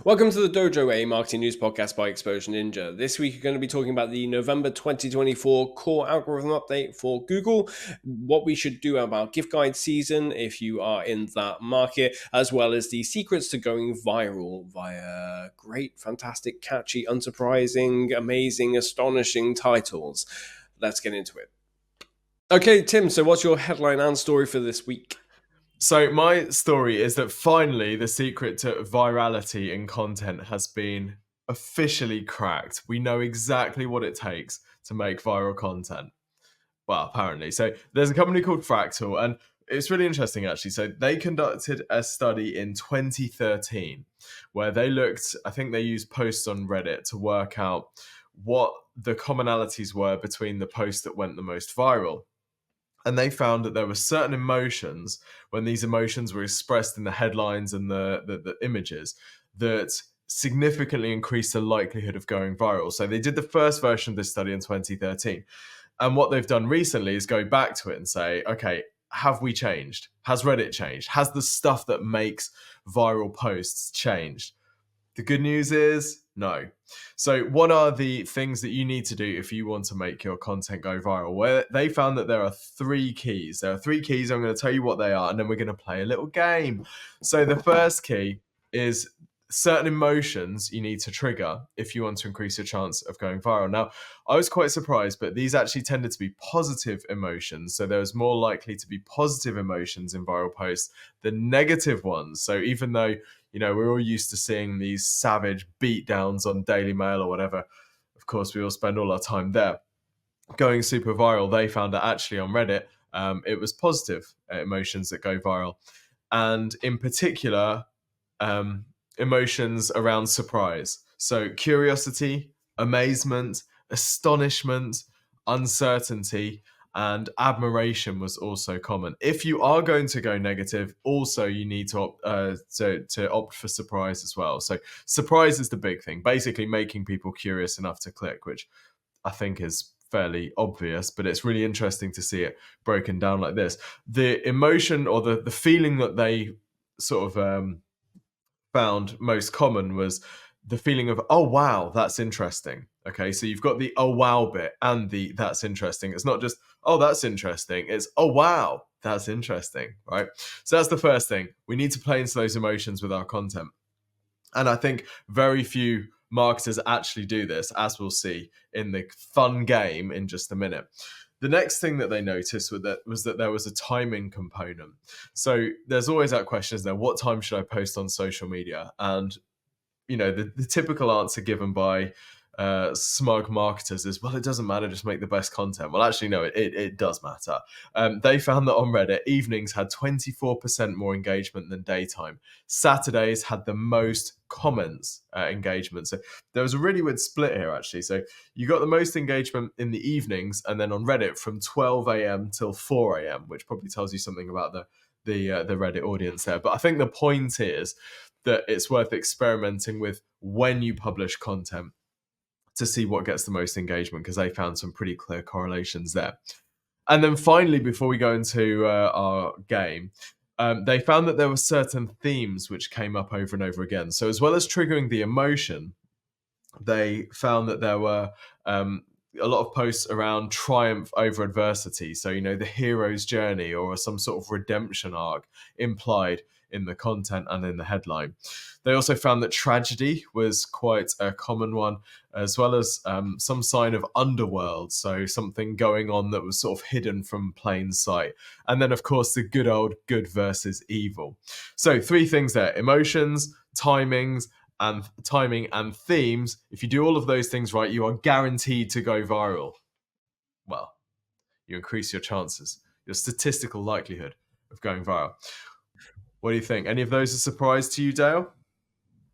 Welcome to the Dojo, a marketing news podcast by Exposure Ninja. This week, we're going to be talking about the November 2024 core algorithm update for Google, what we should do about gift guide season if you are in that market, as well as the secrets to going viral via great, fantastic, catchy, unsurprising, amazing, astonishing titles. Let's get into it. Okay, Tim, so what's your headline and story for this week? So my story is that finally the secret to virality in content has been officially cracked. We know exactly what it takes to make viral content. Well, apparently. So there's a company called Fractal, and it's really interesting actually. So they conducted a study in 2013 where they looked, I think they used posts on Reddit to work out what the commonalities were between the posts that went the most viral. And they found that there were certain emotions, when these emotions were expressed in the headlines and the images, that significantly increased the likelihood of going viral. So they did the first version of this study in 2013. And what they've done recently is go back to it and say, okay, have we changed? Has Reddit changed? Has the stuff that makes viral posts changed? The good news is no. So what are the things that you need to do if you want to make your content go viral? Well, they found that there are three keys. There are three keys. I'm going to tell you what they are, and then we're going to play a little game. So the first key is certain emotions you need to trigger if you want to increase your chance of going viral. Now, I was quite surprised, but these actually tended to be positive emotions. So there was more likely to be positive emotions in viral posts than negative ones. So even though we're all used to seeing these savage beatdowns on Daily Mail or whatever. Of course, we all spend all our time there. Going super viral, they found that actually on Reddit, it was positive emotions that go viral. And in particular, emotions around surprise. So curiosity, amazement, astonishment, uncertainty, and admiration was also common. If you are going to go negative, also you need to opt for surprise as well. So surprise is the big thing, basically making people curious enough to click, which I think is fairly obvious, but it's really interesting to see it broken down like this. The emotion or the feeling that they sort of found most common was the feeling of, oh, wow, that's interesting. Okay, so you've got the oh, wow bit and the that's interesting. It's not just, oh, that's interesting. It's, oh, wow, that's interesting, right? So that's the first thing. We need to play into those emotions with our content. And I think very few marketers actually do this, as we'll see in the fun game in just a minute. The next thing that they noticed was that there was a timing component. So there's always that question, is there, what time should I post on social media? And the typical answer given by smug marketers is, well, it doesn't matter, just make the best content. Well, actually, no, it does matter. They found that on Reddit, evenings had 24% more engagement than daytime. Saturdays had the most comments engagement. So there was a really weird split here, actually. So you got the most engagement in the evenings, and then on Reddit from 12 a.m. till 4 a.m., which probably tells you something about the Reddit audience there. But I think the point is that it's worth experimenting with when you publish content to see what gets the most engagement, because they found some pretty clear correlations there. And then finally, before we go into our game, they found that there were certain themes which came up over and over again. So as well as triggering the emotion, they found that there were a lot of posts around triumph over adversity. So, the hero's journey or some sort of redemption arc implied in the content and in the headline. They also found that tragedy was quite a common one, as well as some sign of underworld, so something going on that was sort of hidden from plain sight. And then, of course, the good old good versus evil. So 3 things there: emotions, timing and themes. If you do all of those things right, you are guaranteed to go viral. Well, you increase your chances, your statistical likelihood of going viral. What do you think? Any of those a surprise to you, Dale?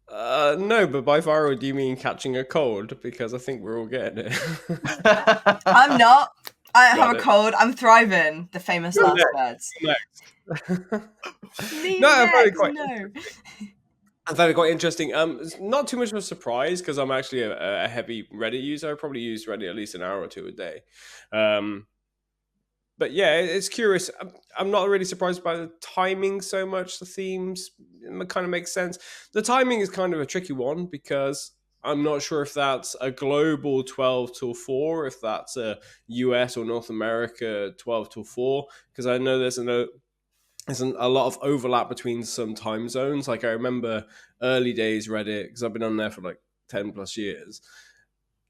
No, but by viral, do you mean catching a cold? Because I think we're all getting it. I'm not. I don't have a cold. I'm thriving. The famous last words. I found it quite interesting. It's not too much of a surprise because I'm actually a heavy Reddit user. I probably use Reddit at least an hour or two a day. but yeah, it's curious. I'm not really surprised by the timing so much. The themes kind of make sense. The timing is kind of a tricky one because I'm not sure if that's a global 12 till 4, if that's a US or North America 12 till 4, because I know there's a lot of overlap between some time zones. Like I remember early days Reddit, because I've been on there for like 10 plus years.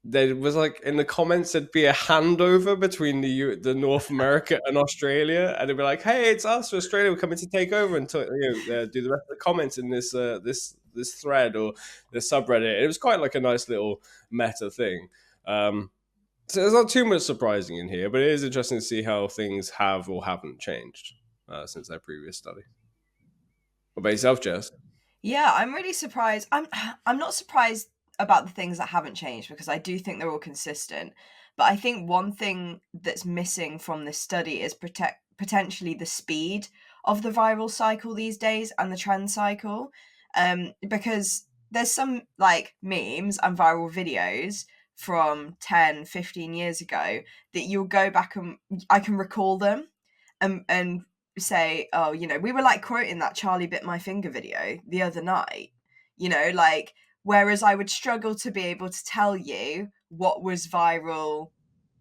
There was like in the comments there'd be a handover between the North America and Australia, and it'd be like, "Hey, it's us, Australia. We're coming to take over and do the rest of the comments in this thread or this subreddit." It was quite like a nice little meta thing. So there's not too much surprising in here, but it is interesting to see how things have or haven't changed since their previous study. What about yourself, Jess? Yeah, I'm really surprised. I'm not surprised about the things that haven't changed because I do think they're all consistent. But I think one thing that's missing from this study is potentially the speed of the viral cycle these days and the trend cycle. Because there's some like memes and viral videos from 10, 15 years ago that you'll go back and I can recall them and say, oh, we were like quoting that Charlie bit my finger video the other night, like, whereas I would struggle to be able to tell you what was viral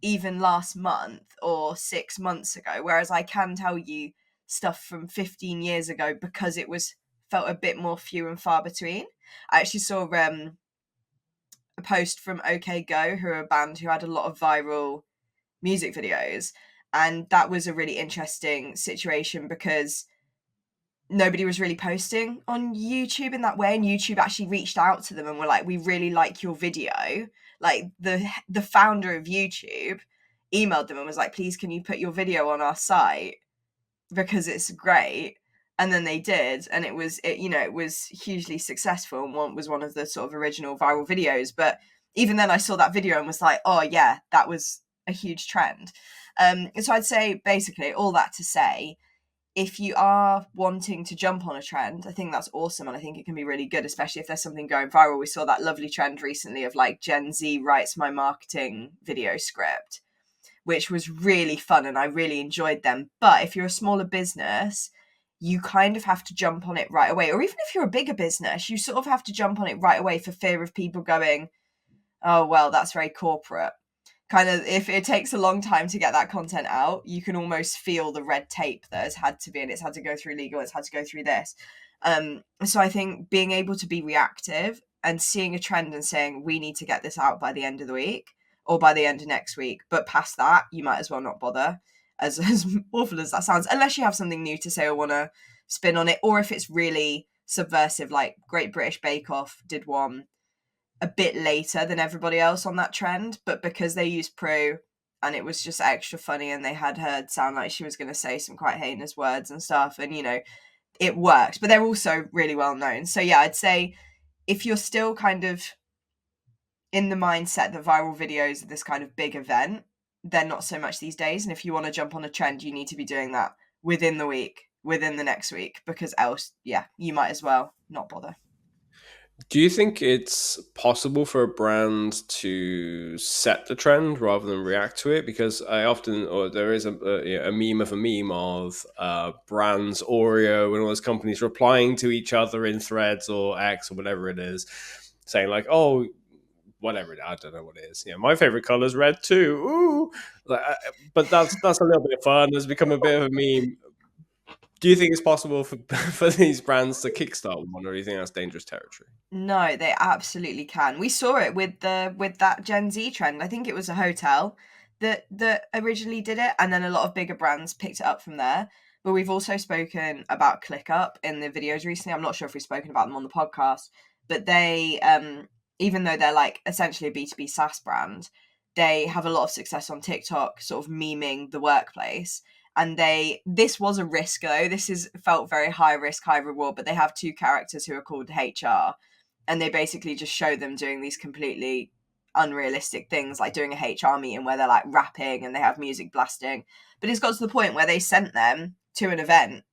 even last month or 6 months ago, whereas I can tell you stuff from 15 years ago because it was felt a bit more few and far between. I actually saw a post from OK Go, who are a band who had a lot of viral music videos, and that was a really interesting situation because nobody was really posting on YouTube in that way, and YouTube actually reached out to them and were like, we really like your video. Like the founder of YouTube emailed them and was like, please can you put your video on our site because it's great. And then they did, and it was hugely successful and was one of the sort of original viral videos. But even then I saw that video and was like, oh yeah, that was a huge trend. So I'd say basically all that to say, if you are wanting to jump on a trend, I think that's awesome, and I think it can be really good, especially if there's something going viral. We saw that lovely trend recently of like Gen Z writes my marketing video script, which was really fun and I really enjoyed them. But if you're a smaller business, you kind of have to jump on it right away. Or even if you're a bigger business, you sort of have to jump on it right away for fear of people going, oh, well, that's very corporate. Kind of, if it takes a long time to get that content out, you can almost feel the red tape that has had to be, and it's had to go through legal, it's had to go through this. So I think being able to be reactive and seeing a trend and saying, we need to get this out by the end of the week or by the end of next week. But past that, you might as well not bother, as awful as that sounds, unless you have something new to say or want to spin on it, or if it's really subversive, like Great British Bake Off did one a bit later than everybody else on that trend, but because they used Prue and it was just extra funny and they had her sound like she was going to say some quite heinous words and stuff, and it worked, but they're also really well known. So yeah, I'd say if you're still kind of in the mindset that viral videos are this kind of big event, they're not so much these days, and if you want to jump on a trend, you need to be doing that within the week, within the next week, because else, yeah, you might as well not bother. Do you think it's possible for a brand to set the trend rather than react to it? Because there is a meme of brands, Oreo, and all those companies replying to each other in Threads or X or whatever it is, saying like, "Oh, whatever I don't know what it is. Yeah, my favorite color is red too." Ooh, but that's a little bit of fun. It's become a bit of a meme. Do you think it's possible for these brands to kickstart one, or do you think that's dangerous territory? No, they absolutely can. We saw it with that Gen Z trend. I think it was a hotel that originally did it, and then a lot of bigger brands picked it up from there. But we've also spoken about ClickUp in the videos recently. I'm not sure if we've spoken about them on the podcast, but they, even though they're like essentially a B2B SaaS brand, they have a lot of success on TikTok, sort of memeing the workplace. And this was a risk though. This felt very high risk, high reward, but they have 2 characters who are called HR, and they basically just show them doing these completely unrealistic things, like doing a HR meeting where they're like rapping and they have music blasting. But it's got to the point where they sent them to an event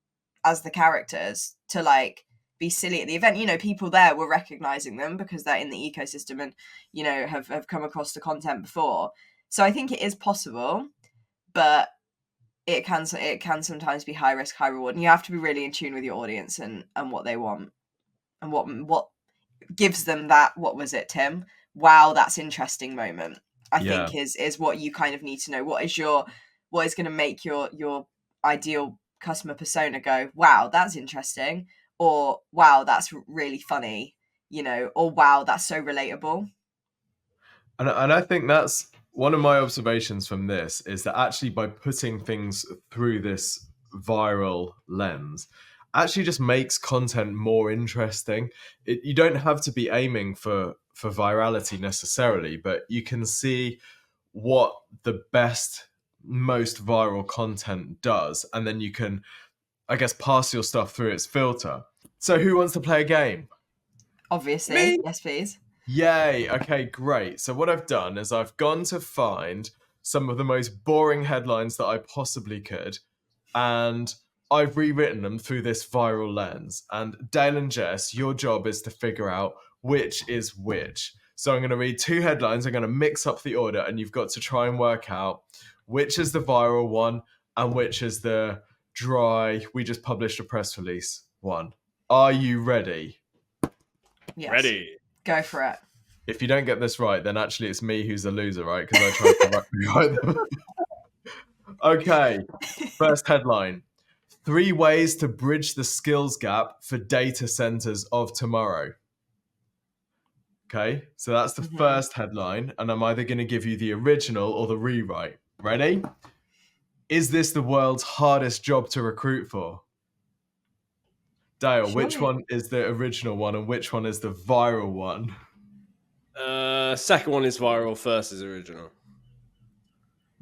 as the characters to like be silly at the event. People there were recognizing them because they're in the ecosystem and, have come across the content before. So I think it is possible, but it can sometimes be high risk, high reward, and you have to be really in tune with your audience and what they want and what gives them that, what was it, Tim? Wow, that's interesting moment. I think is what you kind of need to know. What is going to make your ideal customer persona go, wow, that's interesting, or wow, that's really funny, or wow, that's so relatable. And I think that's one of my observations from this, is that actually by putting things through this viral lens actually just makes content more interesting. You don't have to be aiming for virality necessarily, but you can see what the best, most viral content does, and then you can, I guess, pass your stuff through its filter. So who wants to play a game? Obviously. Me? Yes, please. Yay. Okay, great. So what I've done is I've gone to find some of the most boring headlines that I possibly could, and I've rewritten them through this viral lens. And Dale and Jess, your job is to figure out which is which. So I'm going to read 2 headlines. I'm going to mix up the order, and you've got to try and work out which is the viral one and which is the dry, we just published a press release one. Are you ready? Yes. Ready. Go for it. If you don't get this right, then actually it's me who's the loser, right? Because I tried to rewrite them. Okay, first headline. 3 ways to bridge the skills gap for data centers of tomorrow. Okay, so that's the first headline, and I'm either going to give you the original or the rewrite. Ready? Is this the world's hardest job to recruit for? Dale, Surely. Which one is the original one and which one is the viral one? Second one is viral, first is original.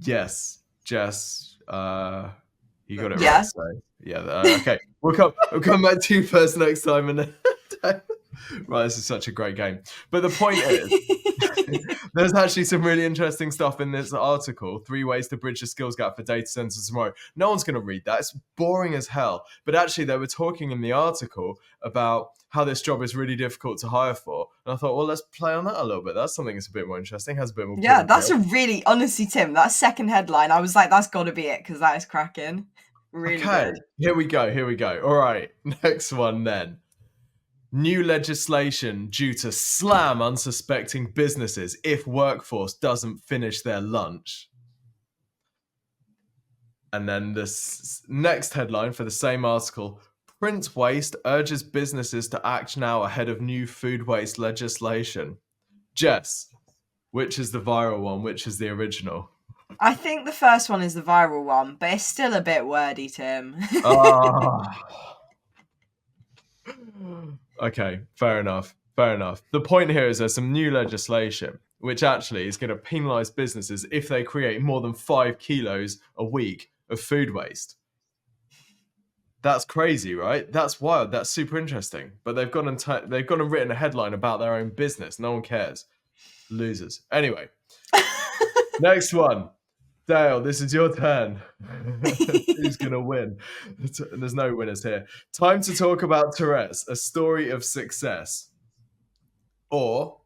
Yes, Jess, you got it Yeah. right. So, yeah, okay. We'll come back to you first next time. And right, this is such a great game. But the point is, there's actually some really interesting stuff in this article. 3 ways to bridge the skills gap for data centers tomorrow. No one's going to read that. It's boring as hell. But actually, they were talking in the article about how this job is really difficult to hire for. And I thought, well, let's play on that a little bit. That's something that's a bit more interesting, has a bit more. Yeah, that's a really, honestly, Tim, that second headline, I was like, that's got to be it, because that is cracking. Really good. Here we go. All right, next one then. New legislation due to slam unsuspecting businesses if workforce doesn't finish their lunch. And then this next headline for the same article, print waste urges businesses to act now ahead of new food waste legislation. Jess, which is the viral one? Which is the original? I think the first one is the viral one, but it's still a bit wordy, Tim. Okay, fair enough. The point here is there's some new legislation which actually is going to penalise businesses if they create more than 5 kilos a week of food waste. That's crazy, right? That's wild. That's super interesting. But they've gone and written a headline about their own business. No one cares. Losers. Anyway, next one. Dale, this is your turn. Who's going to win? There's no winners here. Time to talk about Tourette's, a story of success. Or,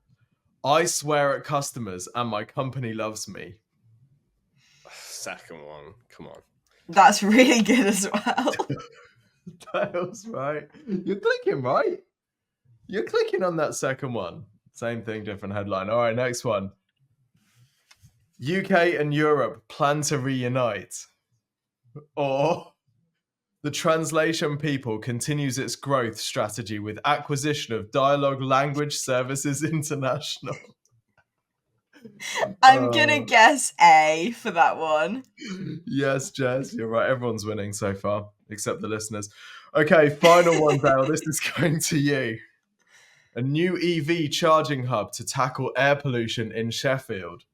I swear at customers and my company loves me. Second one. Come on. That's really good as well. Dale's right. You're clicking, right? You're clicking on that second one. Same thing, different headline. All right, next one. UK and Europe plan to reunite. Or the Translation People continues its growth strategy with acquisition of Dialogue Language Services International. I'm going to guess A for that one. Yes, Jess, you're right. Everyone's winning so far, except the listeners. Okay, final one, Dale. This is going to you. A new EV charging hub to tackle air pollution in Sheffield.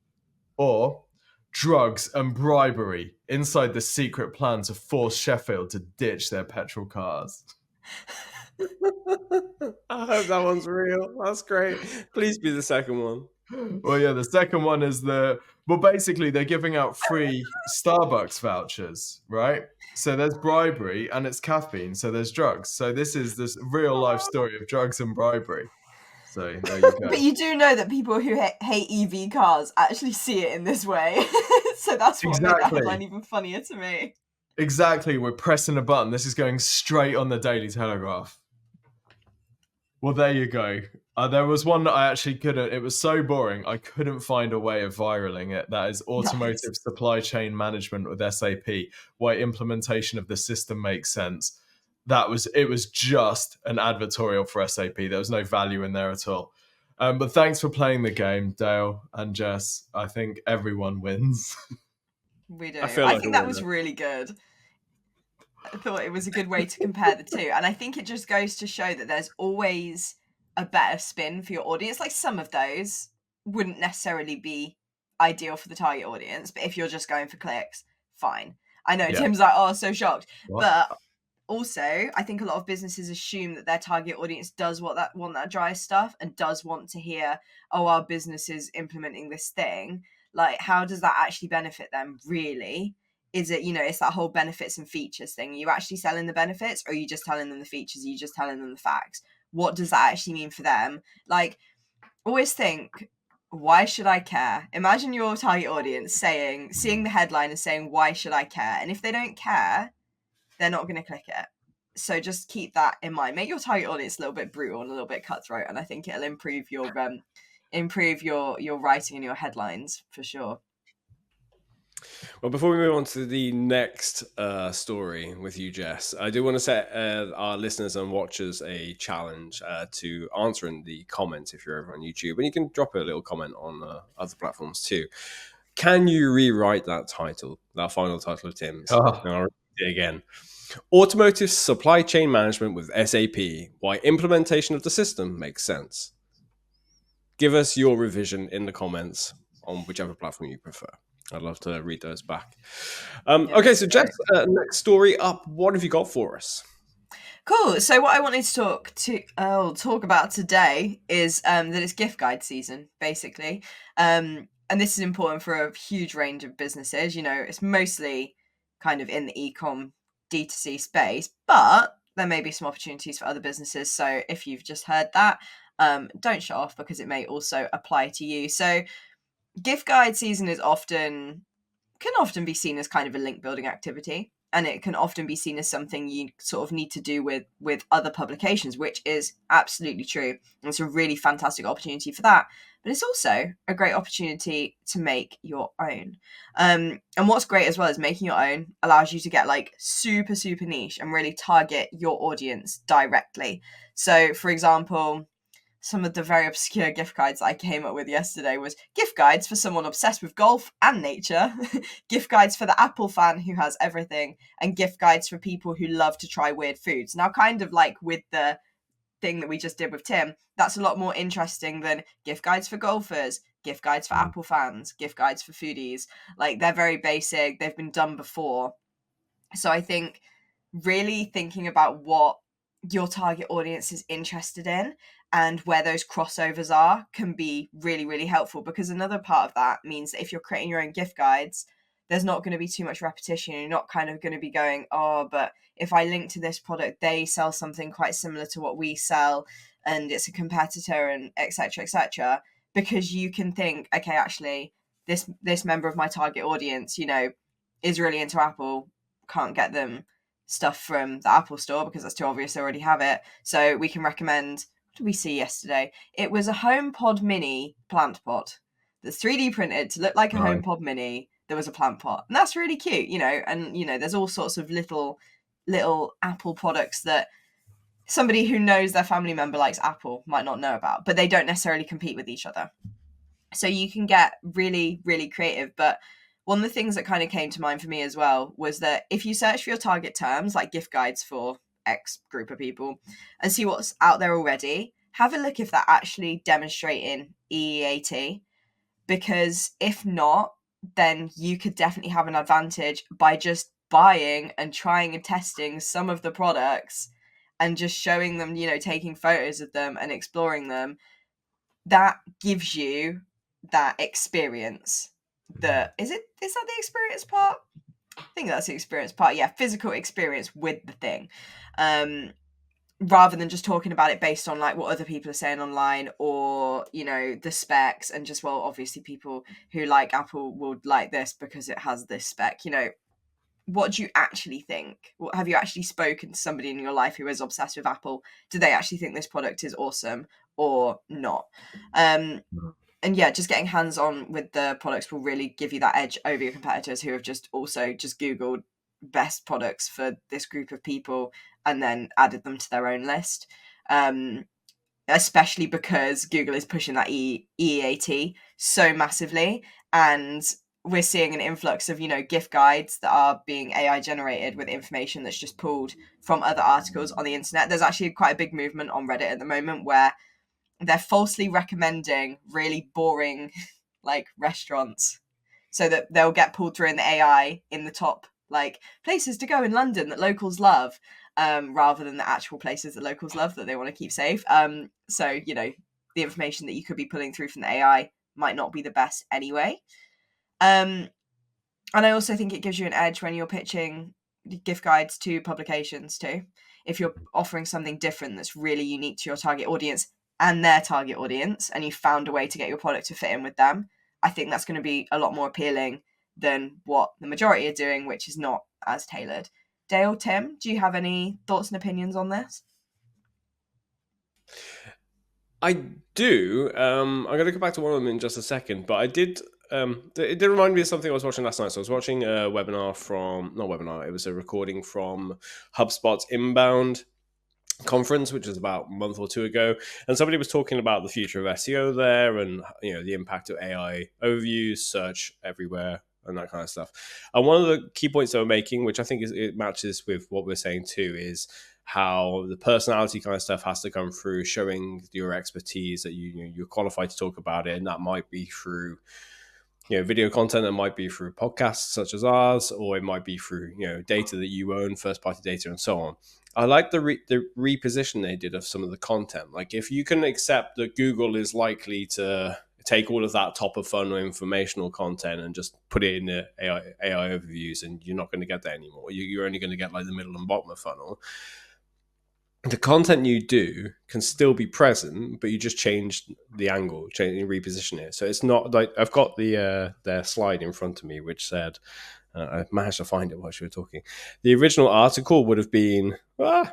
Or drugs and bribery inside the secret plan to force Sheffield to ditch their petrol cars. I hope that one's real. That's great. Please be the second one. Well, yeah, the second one is basically they're giving out free Starbucks vouchers, right? So there's bribery and it's caffeine, so there's drugs. So this is this real life story of drugs and bribery. So there you go. But you do know that people who hate EV cars actually see it in this way. So that's what made that headline even funnier to me. Exactly, we're pressing a button. This is going straight on the Daily Telegraph. Well, there you go. There was one that I actually couldn't. It was so boring, I couldn't find a way of viraling it. That is automotive Nice. supply chain management with SAP. Why implementation of the system makes sense. It was just an advertorial for SAP. There was no value in there at all. But thanks for playing the game, Dale and Jess. I think everyone wins. We do. I feel I like think a that was winner. really good. I thought it was a good way to compare the two. And I think it just goes to show that there's always a better spin for your audience. Like some of those wouldn't necessarily be ideal for the target audience, but if you're just going for clicks, fine. I know Yeah. Tim's like, oh, so shocked. What? But also, I think a lot of businesses assume that their target audience does want that dry stuff and does want to hear, oh, our business is implementing this thing. Like, how does that actually benefit them, really? Is it, it's that whole benefits and features thing. Are you actually selling the benefits, or are you just telling them the features? Are you just telling them the facts? What does that actually mean for them? Like, always think, why should I care? Imagine your target audience seeing the headline and saying, why should I care? And if they don't care, they're not going to click it. So just keep that in mind. Make your target audience a little bit brutal and a little bit cutthroat, and I think it'll improve your writing and your headlines for sure. Well, before we move on to the next story with you, Jess, I do want to set our listeners and watchers a challenge to answer in the comments if you're over on YouTube. And you can drop a little comment on other platforms too. Can you rewrite that title, that final title of Tim's? Oh. And I'll repeat it again. Automotive Supply Chain Management with SAP. Why implementation of the system makes sense. Give us your revision in the comments on whichever platform you prefer. I'd love to read those back. Okay, so Jess, next story up. What have you got for us? Cool. So what I wanted to talk about today is that it's gift guide season, basically. And this is important for a huge range of businesses. It's mostly kind of in the e-com D2C space, but there may be some opportunities for other businesses. So if you've just heard that, don't shut off, because it may also apply to you. So gift guide season can often be seen as kind of a link building activity, and it can often be seen as something you sort of need to do with other publications, which is absolutely true. And it's a really fantastic opportunity for that, but it's also a great opportunity to make your own. And what's great as well is making your own allows you to get like super niche and really target your audience directly. So for example, some of the very obscure gift guides that I came up with yesterday was gift guides for someone obsessed with golf and nature, gift guides for the Apple fan who has everything, and gift guides for people who love to try weird foods. Now, kind of like with the thing that we just did with Tim, that's a lot more interesting than gift guides for golfers, gift guides for Apple fans, gift guides for foodies. Like, they're very basic. They've been done before. So I think really thinking about what your target audience is interested in and where those crossovers are can be really helpful, because another part of that means that if you're creating your own gift guides, there's not going to be too much repetition. You're not kind of going to be going, oh, but if I link to this product, they sell something quite similar to what we sell and it's a competitor, and etc, because you can think, okay, actually this member of my target audience, is really into Apple, can't get them stuff from the Apple store because that's too obvious, they already have it. So we can recommend, what did we see yesterday? It was a HomePod mini plant pot that's 3D printed to look like a HomePod mini. There was a plant pot, and that's really cute, and there's all sorts of little Apple products that somebody who knows their family member likes Apple might not know about, but they don't necessarily compete with each other. So you can get really creative. But one of the things that kind of came to mind for me as well was that if you search for your target terms, like gift guides for X group of people, and see what's out there already, have a look if they're actually demonstrating EEAT, because if not, then you could definitely have an advantage by just buying and trying and testing some of the products and just showing them, taking photos of them and exploring them. That gives you that experience. Is that the experience part? I think that's the experience part. Yeah, physical experience with the thing. Rather than just talking about it based on like what other people are saying online, or the specs, and just, well, obviously people who like Apple would like this because it has this spec. what do you actually think? Have you actually spoken to somebody in your life who is obsessed with Apple? Do they actually think this product is awesome or not? And yeah, just getting hands on with the products will really give you that edge over your competitors who have just Googled best products for this group of people and then added them to their own list. Especially because Google is pushing that EEAT so massively, and we're seeing an influx of, gift guides that are being AI generated with information that's just pulled from other articles on the internet. There's actually quite a big movement on Reddit at the moment where they're falsely recommending really boring like restaurants so that they'll get pulled through in the AI in the top like places to go in London that locals love, rather than the actual places that locals love that they want to keep safe. So, the information that you could be pulling through from the AI might not be the best anyway. And I also think it gives you an edge when you're pitching gift guides to publications too. If you're offering something different that's really unique to your target audience and their target audience, and you found a way to get your product to fit in with them, I think that's going to be a lot more appealing than what the majority are doing, which is not as tailored. Dale, Tim, do you have any thoughts and opinions on this? I do. I'm going to go back to one of them in just a second, but I did. It did remind me of something I was watching last night. So I was watching a webinar it was a recording from HubSpot's Inbound conference, which was about a month or two ago, and somebody was talking about the future of SEO there, and the impact of AI overviews, search everywhere, and that kind of stuff. And one of the key points they were making, which I think it matches with what we're saying too, is how the personality kind of stuff has to come through, showing your expertise that you're qualified to talk about it, and that might be through video content, that might be through podcasts such as ours, or it might be through data that you own, first party data, and so on. I like the reposition they did of some of the content. Like, if you can accept that Google is likely to take all of that top of funnel informational content and just put it in the AI overviews, and you're not going to get that anymore. You're only going to get like the middle and bottom of funnel. The content you do can still be present, but you just change the angle, reposition it. So it's not like, I've got their slide in front of me, which said, I managed to find it while she was talking. The original article would have been, my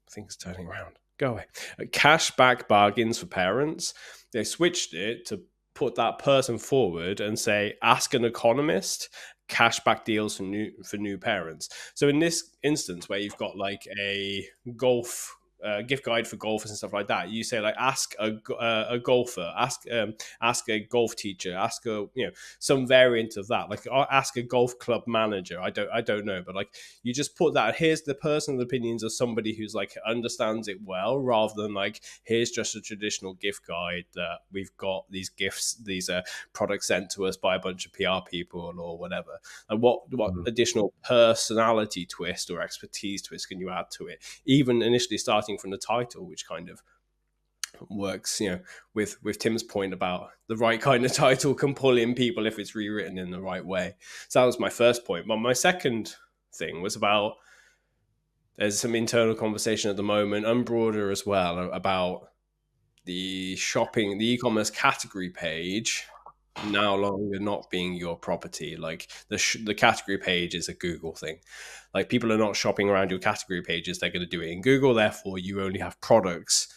thing's turning around. Go away. Cashback bargains for parents. They switched it to put that person forward and say, ask an economist, cashback deals for new parents. So in this instance, where you've got like a golf gift guide for golfers and stuff like that, you say like, ask a golfer, ask a golf teacher, ask some variant of that, like ask a golf club manager. I don't know, but like, you just put that, here's the personal opinions of somebody who's like understands it well, rather than like, here's just a traditional gift guide that we've got these gifts, these products sent to us by a bunch of PR people or whatever. And what additional personality twist or expertise twist can you add to it, even initially starting from the title, which kind of works, with Tim's point about the right kind of title can pull in people if it's rewritten in the right way. So that was my first point. But my second thing was about, there's some internal conversation at the moment, and broader as well, about the e-commerce category page now longer not being your property. Like the category page is a Google thing. Like, people are not shopping around your category pages, they're going to do it in Google. Therefore, you only have products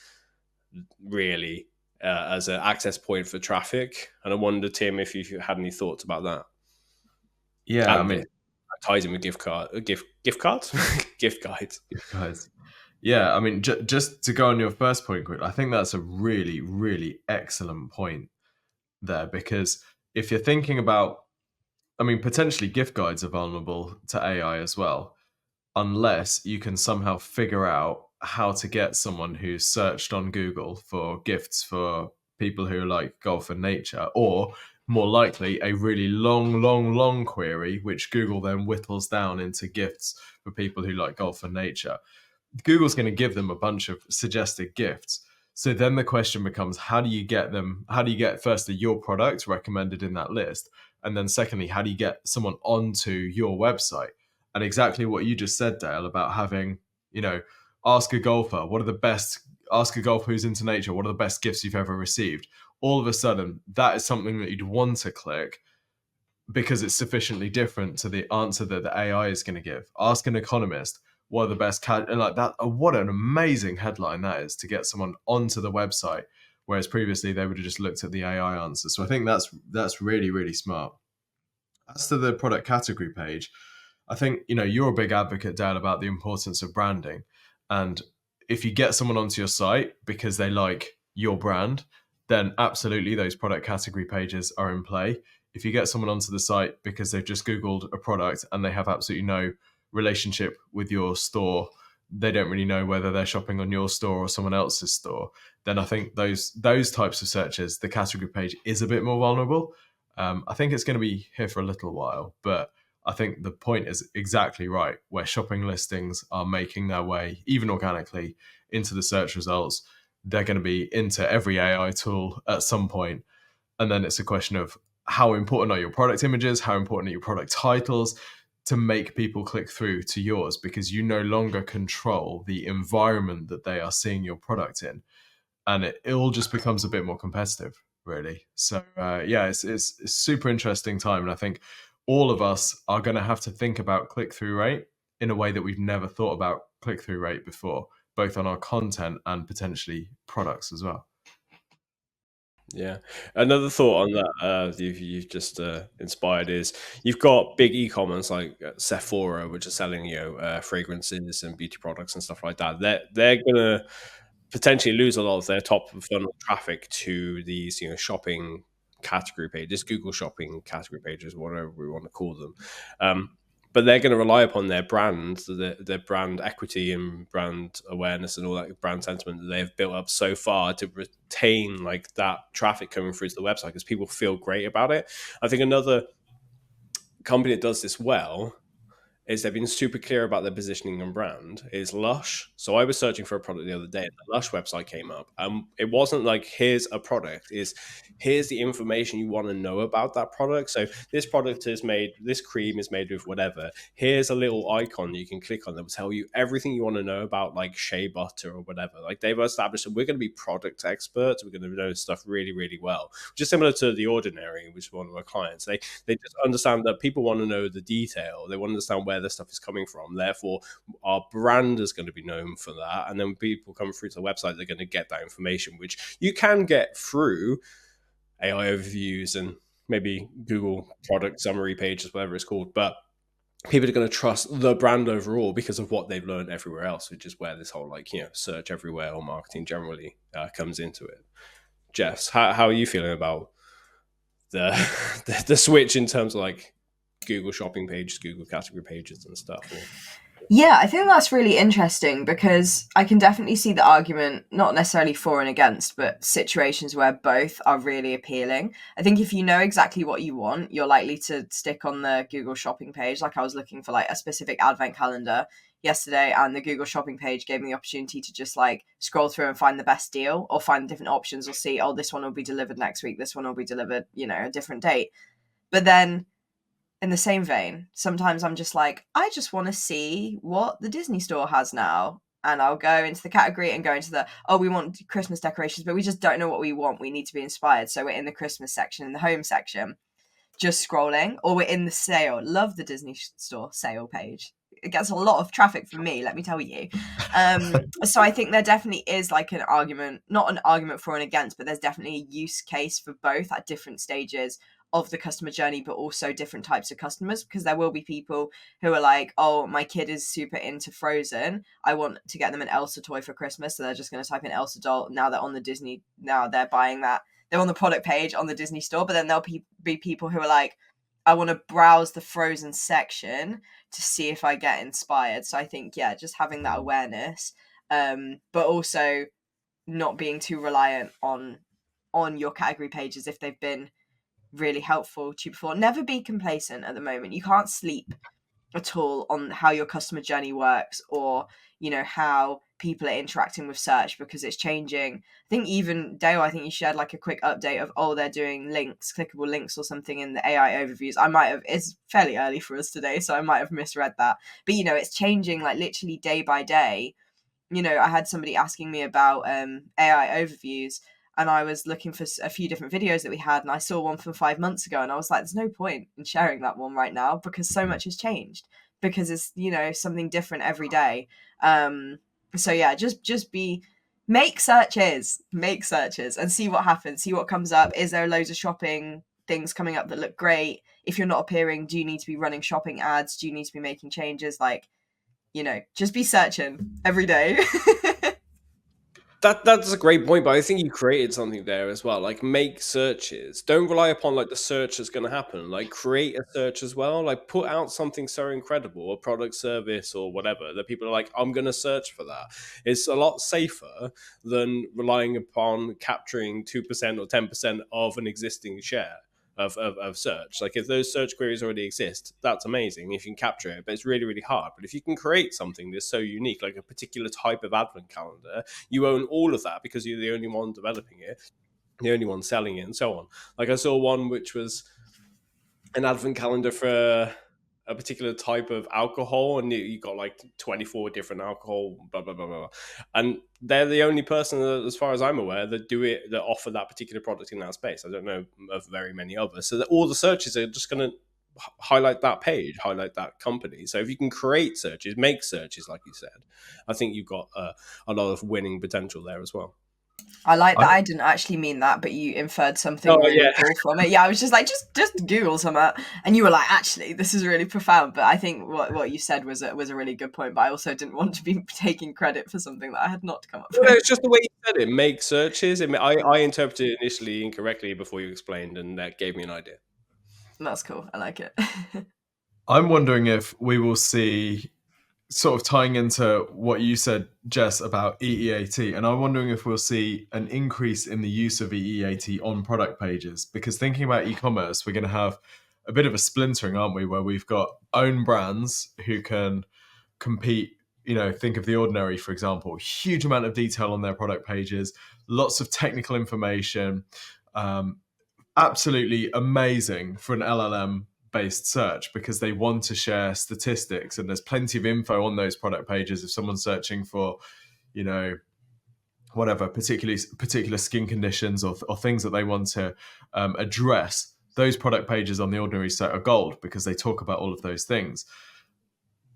really as an access point for traffic. And I wonder, Tim, if you had any thoughts about that. Yeah, I mean, it ties in with gift cards, gift guides. Yeah, I mean, just to go on your first point quickly, I think that's a really, really excellent point there, because if you're thinking about, I mean, potentially gift guides are vulnerable to AI as well, unless you can somehow figure out how to get someone who's searched on Google for gifts for people who like golf and nature, or more likely a really long query, which Google then whittles down into gifts for people who like golf and nature. Google's going to give them a bunch of suggested gifts. So then the question becomes, how do you get firstly your product recommended in that list? And then secondly, how do you get someone onto your website? And exactly what you just said, Dale, about having, ask a golfer who's into nature, what are the best gifts you've ever received? All of a sudden, that is something that you'd want to click. because it's sufficiently different to the answer that the AI is going to give. Ask an economist what are the best and like that. What an amazing headline that is to get someone onto the website, whereas previously they would have just looked at the AI answer. So I think that's really, really smart. As to the product category page, I think, you're a big advocate, Dale, about the importance of branding. And if you get someone onto your site because they like your brand, then absolutely those product category pages are in play. If you get someone onto the site because they've just Googled a product and they have absolutely no relationship with your store, they don't really know whether they're shopping on your store or someone else's store, then I think those types of searches, the category page is a bit more vulnerable. I think it's going to be here for a little while, but I think the point is exactly right, where shopping listings are making their way, even organically, into the search results. They're going to be into every AI tool at some point. And then it's a question of how important are your product images, how important are your product titles to make people click through to yours, because you no longer control the environment that they are seeing your product in. And it all just becomes a bit more competitive, really. So it's super interesting time. And I think all of us are going to have to think about click-through rate in a way that we've never thought about click-through rate before, both on our content and potentially products as well. Yeah. Another thought on that you've just inspired is you've got big e-commerce like Sephora, which are selling fragrances and beauty products and stuff like that. They're gonna potentially lose a lot of their top of funnel traffic to these shopping category pages, Google shopping category pages, whatever we want to call them. But they're going to rely upon their brand, their brand equity and brand awareness and all that brand sentiment that they've built up so far to retain like that traffic coming through to the website because people feel great about it. I think another company that does this well is they've been super clear about their positioning and brand is Lush. So I was searching for a product the other day and the Lush website came up. It wasn't like, here's a product, here's the information you want to know about that product. So this product is made, this cream is made with whatever. Here's a little icon you can click on that will tell you everything you want to know about like shea butter or whatever. Like they've established that we're going to be product experts. We're going to know stuff really, really well. Just similar to The Ordinary, which is one of our clients. They just understand that people want to know the detail. They want to understand where the stuff is coming from. Therefore, our brand is going to be known for that. And then when people come through to the website, they're going to get that information, which you can get through AI overviews and maybe Google product summary pages, whatever it's called. But people are going to trust the brand overall because of what they've learned everywhere else, which is where this whole search everywhere or marketing generally comes into it. Jess, how are you feeling about the switch in terms of like Google shopping pages, Google category pages and stuff? Yeah, I think that's really interesting because I can definitely see the argument, not necessarily for and against, but situations where both are really appealing. I think if you know exactly what you want, you're likely to stick on the Google shopping page. Like I was looking for like a specific advent calendar yesterday, and the Google shopping page gave me the opportunity to just like scroll through and find the best deal or find different options or see, oh, this one will be delivered next week, this one will be delivered, a different date. But then in the same vein, sometimes I'm just like, I just want to see what the Disney store has now. And I'll go into the category and go into we want Christmas decorations, but we just don't know what we want. We need to be inspired. So we're in the Christmas section, in the home section, just scrolling, or we're in the sale. Love the Disney store sale page. It gets a lot of traffic from me, let me tell you. So I think there definitely is like an argument, not an argument for and against, but there's definitely a use case for both at different stages of the customer journey, but also different types of customers, because there will be people who are like, oh, my kid is super into Frozen, I want to get them an Elsa toy for Christmas, so they're just going to type in Elsa doll. Now they're on the Disney, now they're buying that, they're on the product page on the Disney store. But then there'll be people who are like, I want to browse the Frozen section to see if I get inspired. So I think, just having that awareness, but also not being too reliant on your category pages if they've been really helpful to you before. Never be complacent at the moment. You can't sleep at all on how your customer journey works or how people are interacting with search, because it's changing. I think even Dale, I think you shared like a quick update of they're doing links, clickable links or something in the AI overviews. It's fairly early for us today, so I might have misread that, but it's changing like literally day by day. I had somebody asking me about AI overviews, and I was looking for a few different videos that we had, and I saw one from 5 months ago, and I was like, there's no point in sharing that one right now because so much has changed, because it's, you know, something different every day. So yeah, just make searches and see what happens, see what comes up. Is there loads of shopping things coming up that look great? If you're not appearing, do you need to be running shopping ads? Do you need to be making changes? Like, you know, just be searching every day. That's a great point, but I think you created something there as well. Like, make searches. Don't rely upon like the search that's going to happen. Like, create a search as well. Like, put out something so incredible, a product, service, or whatever, that people are like, I'm going to search for that. It's a lot safer than relying upon capturing 2% or 10% of an existing share of search. Like, if those search queries already exist, that's amazing if you can capture it, but it's really, really hard. But if you can create something that's so unique, like a particular type of advent calendar, you own all of that because you're the only one developing it, the only one selling it, and so on. Like, I saw one which was an advent calendar for a particular type of alcohol, and you got like 24 different alcohol, blah blah blah blah, and they're the only person, as far as I'm aware, that offer that particular product in that space. I don't know of very many others. So that all the searches are just going to highlight that page, highlight that company. So if you can create searches, make searches, like you said, I think you've got a lot of winning potential there as well. I like that. I didn't actually mean that, but you inferred something really cool from it. Yeah, I was just like, just Google something, and you were like, actually, this is really profound. But I think what you said was a really good point. But I also didn't want to be taking credit for something that I had not come up with. No, it's just the way you said it. Make searches. I interpreted it initially incorrectly before you explained, and that gave me an idea. That's cool. I like it. I'm wondering if we will see, sort of tying into what you said, Jess, about EEAT, and I'm wondering if we'll see an increase in the use of EEAT on product pages, because thinking about e-commerce, we're going to have a bit of a splintering, aren't we, where we've got own brands who can compete. You know, think of The Ordinary, for example, huge amount of detail on their product pages, lots of technical information, absolutely amazing for an LLM based search, because they want to share statistics, and there's plenty of info on those product pages. If someone's searching for, you know, whatever particular skin conditions or things that they want to address, those product pages on The Ordinary site are gold, because they talk about all of those things.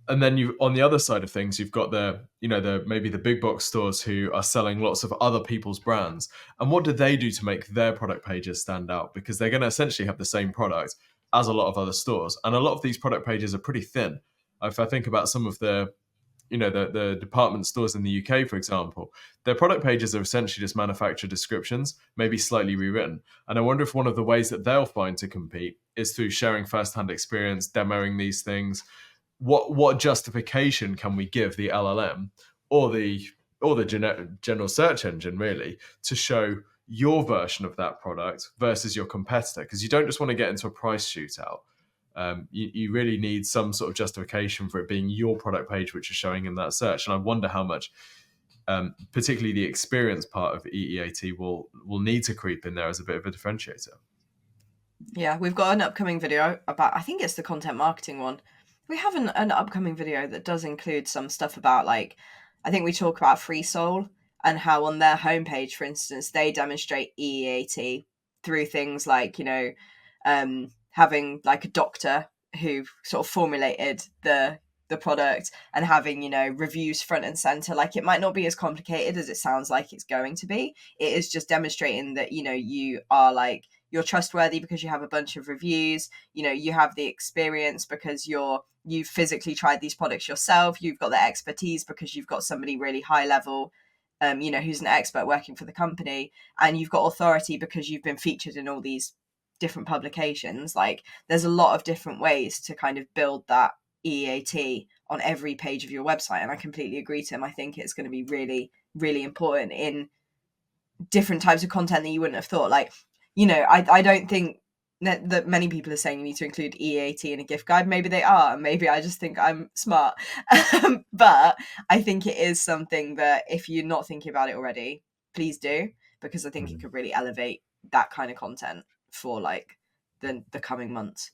And then you, on the other side of things, you've got maybe the big box stores who are selling lots of other people's brands. And what do they do to make their product pages stand out? Because they're going to essentially have the same product as a lot of other stores. And a lot of these product pages are pretty thin. If I think about some of the department stores in the UK, for example, their product pages are essentially just manufacturer descriptions, maybe slightly rewritten. And I wonder if one of the ways that they'll find to compete is through sharing firsthand experience, demoing these things. What justification can we give the LLM or the general search engine, really, to show your version of that product versus your competitor? Because you don't just want to get into a price shootout. You really need some sort of justification for it being your product page which is showing in that search. And I wonder how much, particularly the experience part of EEAT, will need to creep in there as a bit of a differentiator. Yeah, we've got an upcoming video about, I think it's the content marketing one. We have an upcoming video that does include some stuff about, like, I think we talk about Free Soul and how on their homepage, for instance, they demonstrate EEAT through things like, you know, having like a doctor who sort of formulated the product and having, you know, reviews front and center. Like, it might not be as complicated as it sounds like it's going to be. It is just demonstrating that, you know, you are like, you're trustworthy because you have a bunch of reviews. You know, you have the experience because you've physically tried these products yourself. You've got the expertise because you've got somebody really high level, you know, who's an expert working for the company, and you've got authority because you've been featured in all these different publications. Like, there's a lot of different ways to kind of build that EEAT on every page of your website. And I completely agree, Tim. I think it's going to be really, really important in different types of content that you wouldn't have thought. Like, you know, I don't think that many people are saying you need to include EEAT in a gift guide. Maybe they are. Maybe I just think I'm smart. But I think it is something that if you're not thinking about it already, please do, because I think it could really elevate that kind of content for like the coming months.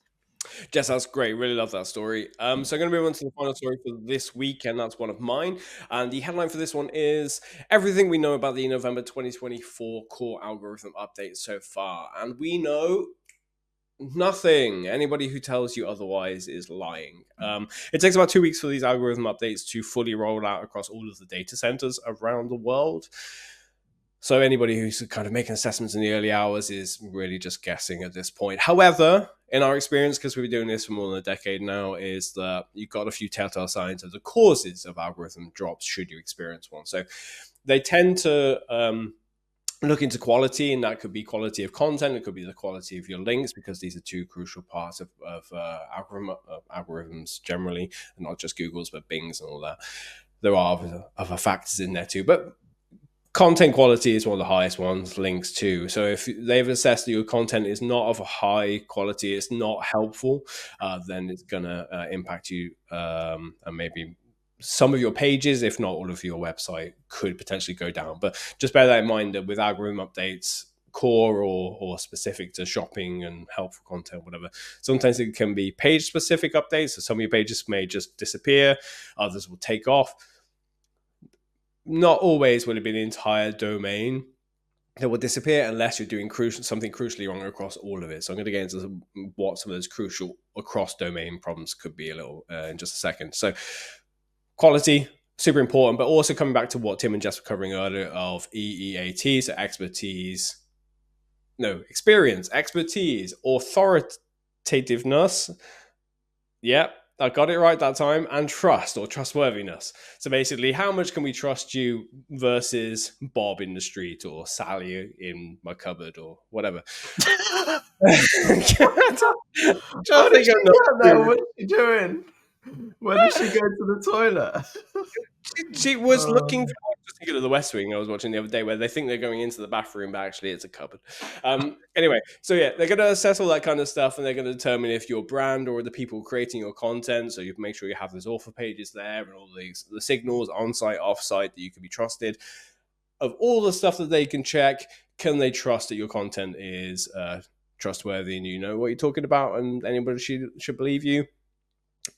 Jess, that's great. Really love that story. So I'm going to move on to the final story for this week, and that's one of mine. And the headline for this one is everything we know about the November 2024 core algorithm update so far. And we know nothing. Anybody who tells you otherwise is lying. It takes about 2 weeks for these algorithm updates to fully roll out across all of the data centers around the world. So anybody who's kind of making assessments in the early hours is really just guessing at this point. However, in our experience, because we've been doing this for more than a decade now, is that you've got a few telltale signs of the causes of algorithm drops should you experience one. So they tend to look into quality, and that could be quality of content. It could be the quality of your links, because these are two crucial parts of algorithms generally, and not just Google's, but Bing's and all that. There are other factors in there too, but content quality is one of the highest ones, links too. So if they've assessed that your content is not of a high quality, it's not helpful, then it's going to impact you, and maybe some of your pages, if not all of your website, could potentially go down. But just bear that in mind that with algorithm updates, core or specific to shopping and helpful content, whatever, sometimes it can be page specific updates. So some of your pages may just disappear, others will take off. Not always will it be the entire domain that will disappear unless you're doing something crucially wrong across all of it. So I'm going to get into what some of those crucial across domain problems could be a little in just a second. So quality, super important, but also coming back to what Tim and Jess were covering earlier of EEAT, so experience, expertise, authoritativeness. Yep, I got it right that time. And trust or trustworthiness. So basically, how much can we trust you versus Bob in the street or Sally in my cupboard or whatever? What's she doing? Where did she go to the toilet? She was looking for, I was just thinking of the West Wing I was watching the other day, where they think they're going into the bathroom, but actually it's a cupboard. Anyway, so yeah, they're going to assess all that kind of stuff, and they're going to determine if your brand or the people creating your content, so you make sure you have those author pages there and all the signals on-site, off-site that you can be trusted. Of all the stuff that they can check, can they trust that your content is trustworthy and you know what you're talking about and anybody should believe you?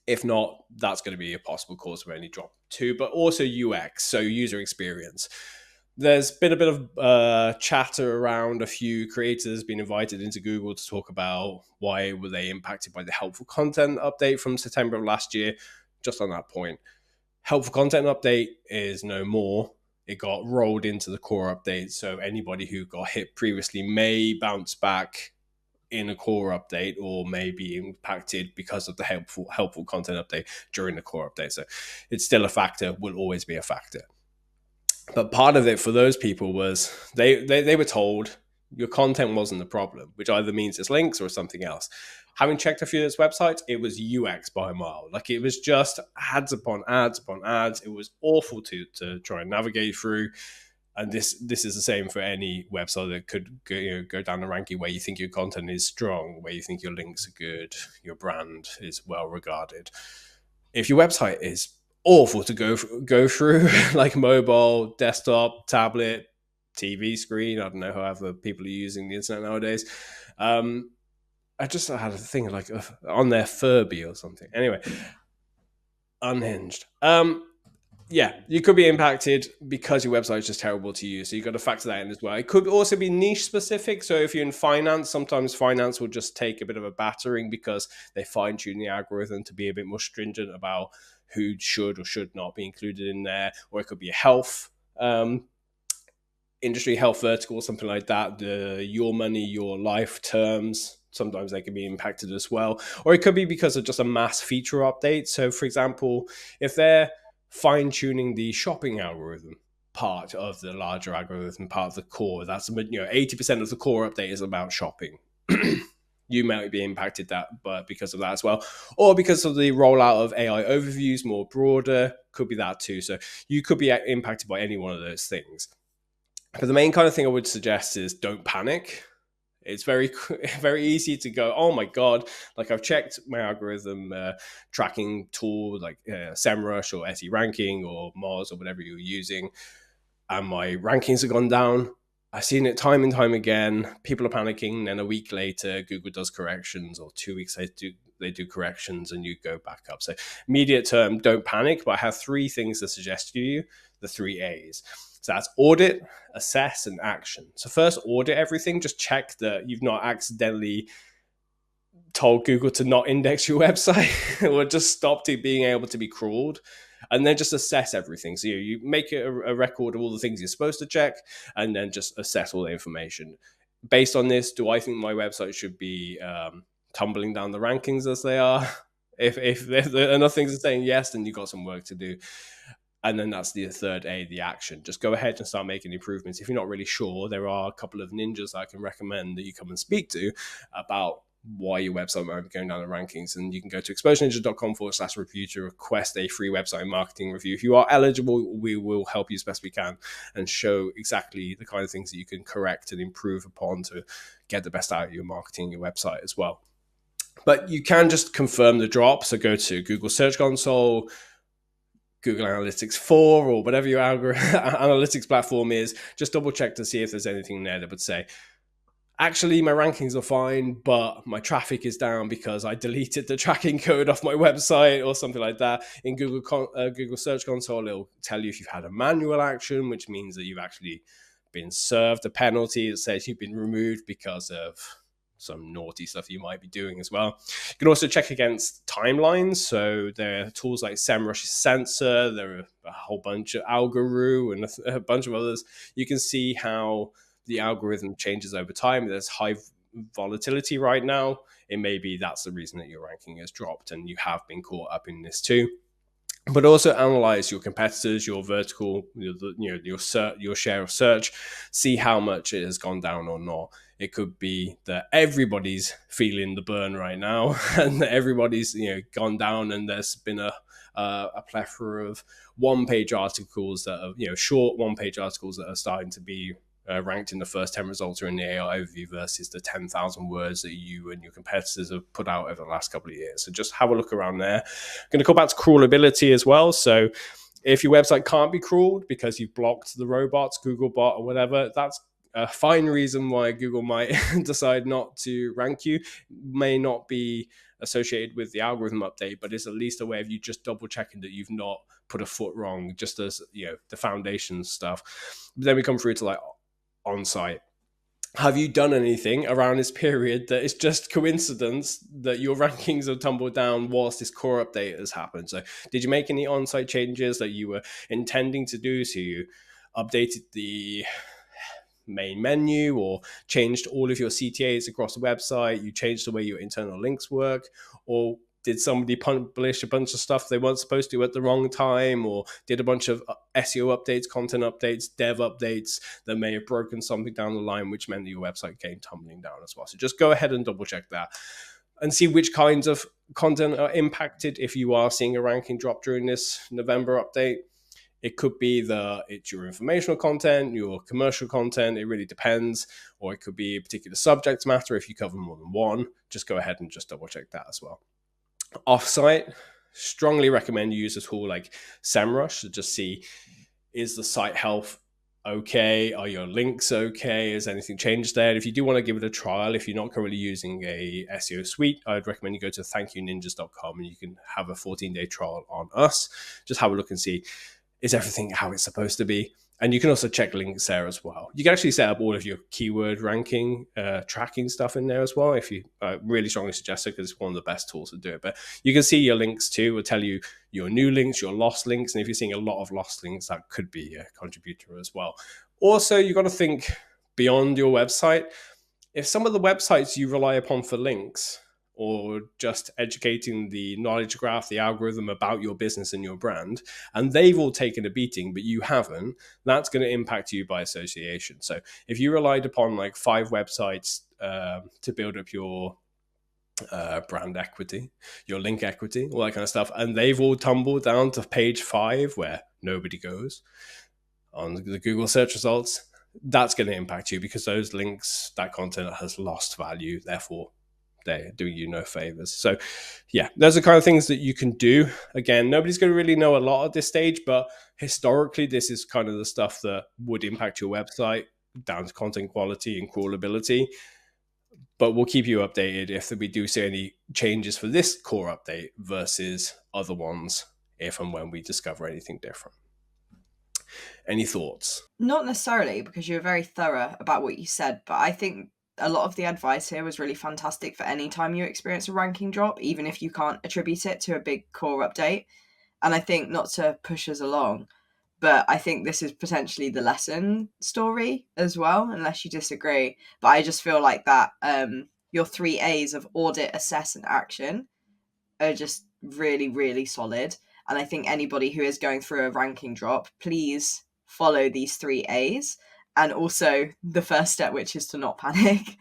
If not, that's going to be a possible cause of any drop too. But also UX, so user experience. There's been a bit of chatter around a few creators being invited into Google to talk about why were they impacted by the helpful content update from September of last year. Just on that point, helpful content update is no more. It got rolled into the core update, so anybody who got hit previously may bounce back in a core update or may be impacted because of the helpful content update during the core update. So it's still a factor, will always be a factor. But part of it for those people was they were told your content wasn't the problem, which either means it's links or something else. Having checked a few of those websites, it was UX by a mile. Like, it was just ads upon ads upon ads. It was awful to try and navigate through. And this is the same for any website that could go down the ranking, where you think your content is strong, where you think your links are good, your brand is well regarded. If your website is awful to go through, like mobile, desktop, tablet, TV screen, I don't know, however people are using the internet nowadays. I had a thing like on their Furby or something. Anyway, unhinged. Yeah, you could be impacted because your website is just terrible to use. So you've got to factor that in as well. It could also be niche specific. So if you're in finance, sometimes finance will just take a bit of a battering because they fine tune the algorithm to be a bit more stringent about who should or should not be included in there. Or it could be a health industry, health vertical, something like that. The your money, your life terms, sometimes they can be impacted as well. Or it could be because of just a mass feature update. So for example, if they're fine-tuning the shopping algorithm part of the larger algorithm, part of the core, that's 80% of the core update is about shopping. You might be impacted but because of that as well, or because of the rollout of AI overviews more broader, could be that too. So you could be impacted by any one of those things. But the main kind of thing I would suggest is don't panic. It's very, very easy to go, oh my God, like I've checked my algorithm tracking tool like SEMrush or SE Ranking or Moz or whatever you're using, and my rankings have gone down. I've seen it time and time again. People are panicking, then a week later, Google does corrections, or 2 weeks later, they do corrections, and you go back up. So, immediate term, don't panic. But I have 3 things to suggest to you, the 3 A's. So that's audit, assess, and action. So first, audit everything. Just check that you've not accidentally told Google to not index your website or just stopped it being able to be crawled. And then just assess everything. So you make a record of all the things you're supposed to check, and then just assess all the information. Based on this, do I think my website should be tumbling down the rankings as they are? If there's enough things are saying yes, then you've got some work to do. And then that's the third A, the action. Just go ahead and start making improvements. If you're not really sure, there are a couple of ninjas I can recommend that you come and speak to about why your website might be going down the rankings. And you can go to exposureninja.com/review to request a free website marketing review. If you are eligible, we will help you as best we can and show exactly the kind of things that you can correct and improve upon to get the best out of your marketing, your website as well. But you can just confirm the drop. So go to Google Search Console, Google Analytics 4, or whatever your analytics platform is. Just double check to see if there's anything there that would say, actually, my rankings are fine, but my traffic is down because I deleted the tracking code off my website or something like that. In Google Search Console, it'll tell you if you've had a manual action, which means that you've actually been served a penalty that says you've been removed because of some naughty stuff you might be doing as well. You can also check against timelines. So there are tools like SEMrush's Sensor. There are a whole bunch of Algoroo and a bunch of others. You can see how the algorithm changes over time. There's high volatility right now. It may be that's the reason that your ranking has dropped, and you have been caught up in this too. But also analyze your competitors, your vertical, your share of search, see how much it has gone down or not. It could be that everybody's feeling the burn right now, and that everybody's gone down, and there's been a plethora of one-page articles that are short one-page articles that are starting to be ranked in the first 10 results or in the AI overview versus the 10,000 words that you and your competitors have put out over the last couple of years. So just have a look around there. I'm going to go back to crawlability as well. So if your website can't be crawled because you've blocked the robots, Googlebot or whatever, that's a fine reason why Google might decide not to rank you. May not be associated with the algorithm update, but it's at least a way of you just double checking that you've not put a foot wrong, just as the foundation stuff. Then we come through to like on-site. Have you done anything around this period that is just coincidence that your rankings have tumbled down whilst this core update has happened? So did you make any on-site changes that you were intending to do? So you updated the main menu or changed all of your CTAs across the website, you changed the way your internal links work, or did somebody publish a bunch of stuff they weren't supposed to at the wrong time, or did a bunch of SEO updates, content updates, dev updates that may have broken something down the line, which meant that your website came tumbling down as well. So just go ahead and double check that and see which kinds of content are impacted if you are seeing a ranking drop during this November update. It could be that it's your informational content, your commercial content, it really depends. Or it could be a particular subject matter. If you cover more than one, just go ahead and just double check that as well. Offsite, strongly recommend you use a tool like SEMrush to just see, is the site health okay? Are your links okay? Has anything changed there? If you do want to give it a trial, if you're not currently using a SEO suite, I'd recommend you go to thankyouninjas.com and you can have a 14-day trial on us. Just have a look and see, is everything how it's supposed to be? And you can also check links there as well. You can actually set up all of your keyword ranking, tracking stuff in there as well. If you really strongly suggest it, because it's one of the best tools to do it. But you can see your links too. Will tell you your new links, your lost links. And if you're seeing a lot of lost links, that could be a contributor as well. Also, you've got to think beyond your website. If some of the websites you rely upon for links, or just educating the knowledge graph, the algorithm about your business and your brand, and they've all taken a beating, but you haven't, that's going to impact you by association. So if you relied upon like 5 websites to build up your brand equity, your link equity, all that kind of stuff, and they've all tumbled down to page 5 where nobody goes on the Google search results, that's going to impact you because those links, that content has lost value, therefore they're doing you no favors. So yeah, those are kind of things that you can do. Again, nobody's going to really know a lot at this stage, but historically, this is kind of the stuff that would impact your website. down to content quality and crawlability. But we'll keep you updated if we do see any changes for this core update versus other ones, if and when we discover anything different. Any thoughts? Not necessarily, because you were very thorough about what you said, but I think a lot of the advice here was really fantastic for any time you experience a ranking drop, even if you can't attribute it to a big core update. And I think, not to push us along, but I think this is potentially the lesson story as well, unless you disagree. But I just feel like that your 3 A's of audit, assess, and action are just really, really solid. And I think anybody who is going through a ranking drop, please follow these 3 A's. And also the first step, which is to not panic,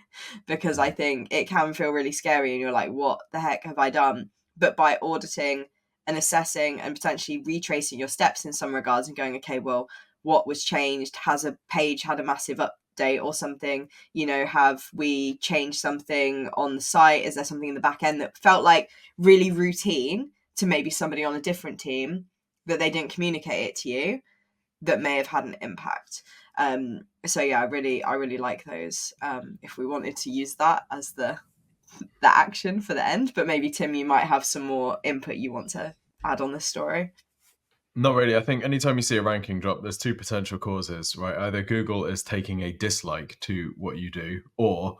because I think it can feel really scary and you're like, what the heck have I done? But by auditing and assessing and potentially retracing your steps in some regards and going, okay, well, what was changed? Has a page had a massive update or something? You know, have we changed something on the site? Is there something in the back end that felt like really routine to maybe somebody on a different team that they didn't communicate it to you that may have had an impact? So yeah, I really like those. If we wanted to use that as the action for the end, but maybe Tim, you might have some more input you want to add on this story. Not really. I think anytime you see a ranking drop, there's two potential causes, right? Either Google is taking a dislike to what you do, or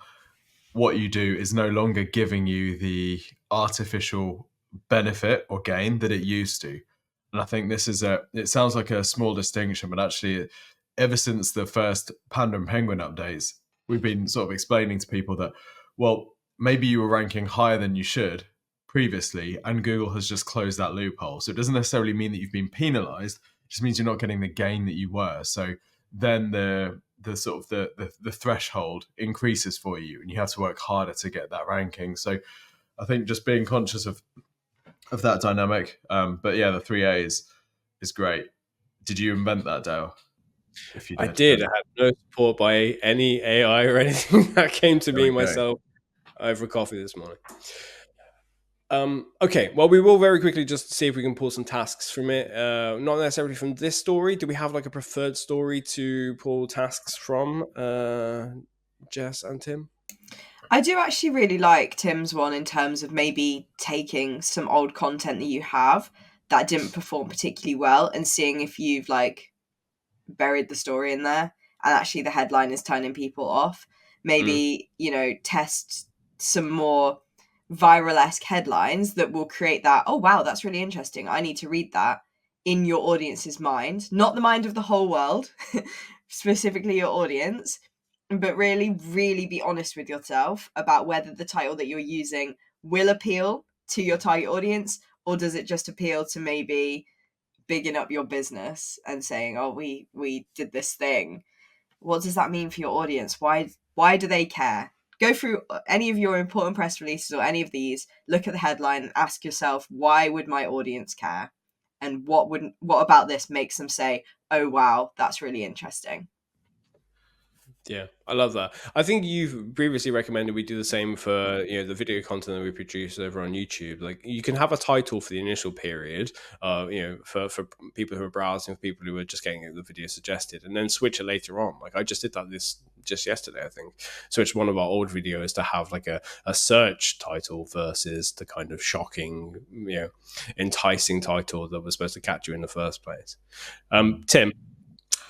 what you do is no longer giving you the artificial benefit or gain that it used to. And I think this is it sounds like a small distinction, but actually ever since the first Panda and Penguin updates, we've been sort of explaining to people that, well, maybe you were ranking higher than you should previously, and Google has just closed that loophole. So it doesn't necessarily mean that you've been penalized. It just means you're not getting the gain that you were. So then the sort of the threshold increases for you, and you have to work harder to get that ranking. So I think just being conscious of that dynamic. But yeah, the 3 A's is great. Did you invent that, Dale? If you did. I did. I had no support by any AI or anything. That came to me myself over coffee this morning. Okay, well, we will very quickly just see if we can pull some tasks from it. Not necessarily from this story. Do we have like a preferred story to pull tasks from, Jess and Tim? I do actually really like Tim's one in terms of maybe taking some old content that you have that didn't perform particularly well and seeing if you've like buried the story in there and actually the headline is turning people off. Maybe, you know, test some more viral-esque headlines that will create that, oh wow, that's really interesting, I need to read that, in your audience's mind, not the mind of the whole world, specifically your audience, but really, really be honest with yourself about whether the title that you're using will appeal to your target audience, or does it just appeal to maybe bigging up your business and saying, oh, we did this thing. What does that mean for your audience? Why do they care? Go through any of your important press releases or any of these, look at the headline and ask yourself, why would my audience care? And what about this makes them say, oh wow, that's really interesting? Yeah, I love that. I think you've previously recommended we do the same for, you know, the video content that we produce over on YouTube. Like, you can have a title for the initial period, you know, for people who are browsing, for people who are just getting the video suggested, and then switch it later on. Like, I just did that just yesterday, I think. Switched one of our old videos to have like a search title versus the kind of shocking, you know, enticing title that was supposed to catch you in the first place. Tim,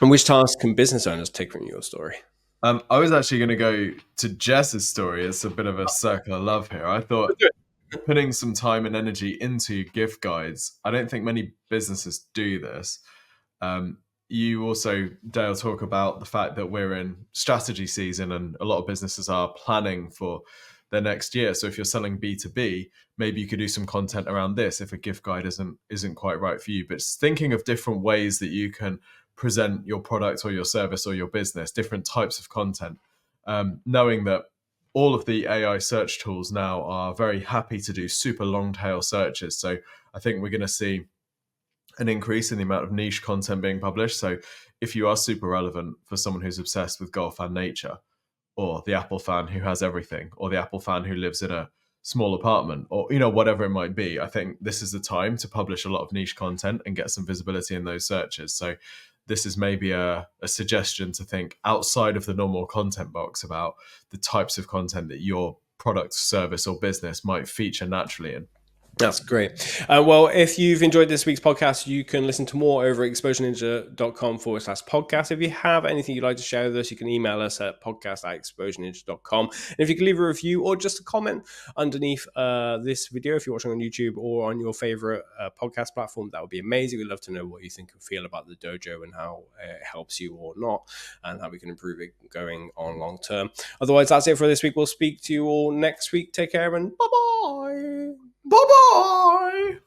and which tasks can business owners take from your story? I was actually going to go to Jess's story. It's a bit of a circle of love here. I thought putting some time and energy into gift guides, I don't think many businesses do this. You also, Dale, talk about the fact that we're in strategy season and a lot of businesses are planning for their next year. So if you're selling B2B, maybe you could do some content around this if a gift guide isn't quite right for you. But it's thinking of different ways that you can present your product or your service or your business, different types of content, knowing that all of the AI search tools now are very happy to do super long tail searches. So I think we're going to see an increase in the amount of niche content being published. So if you are super relevant for someone who's obsessed with golf and nature, or the Apple fan who has everything, or the Apple fan who lives in a small apartment, or, you know, whatever it might be, I think this is the time to publish a lot of niche content and get some visibility in those searches. So this is maybe a suggestion to think outside of the normal content box about the types of content that your product, service, or business might feature naturally in. That's great. Well, if you've enjoyed this week's podcast, you can listen to more over at exposureninja.com/podcast. If you have anything you'd like to share with us, you can email us at podcast@exposureninja.com. And if you can leave a review or just a comment underneath this video, if you're watching on YouTube or on your favorite podcast platform, that would be amazing. We'd love to know what you think and feel about the dojo and how it helps you or not, and how we can improve it going on long term. Otherwise, that's it for this week. We'll speak to you all next week. Take care and bye-bye. Bye-bye!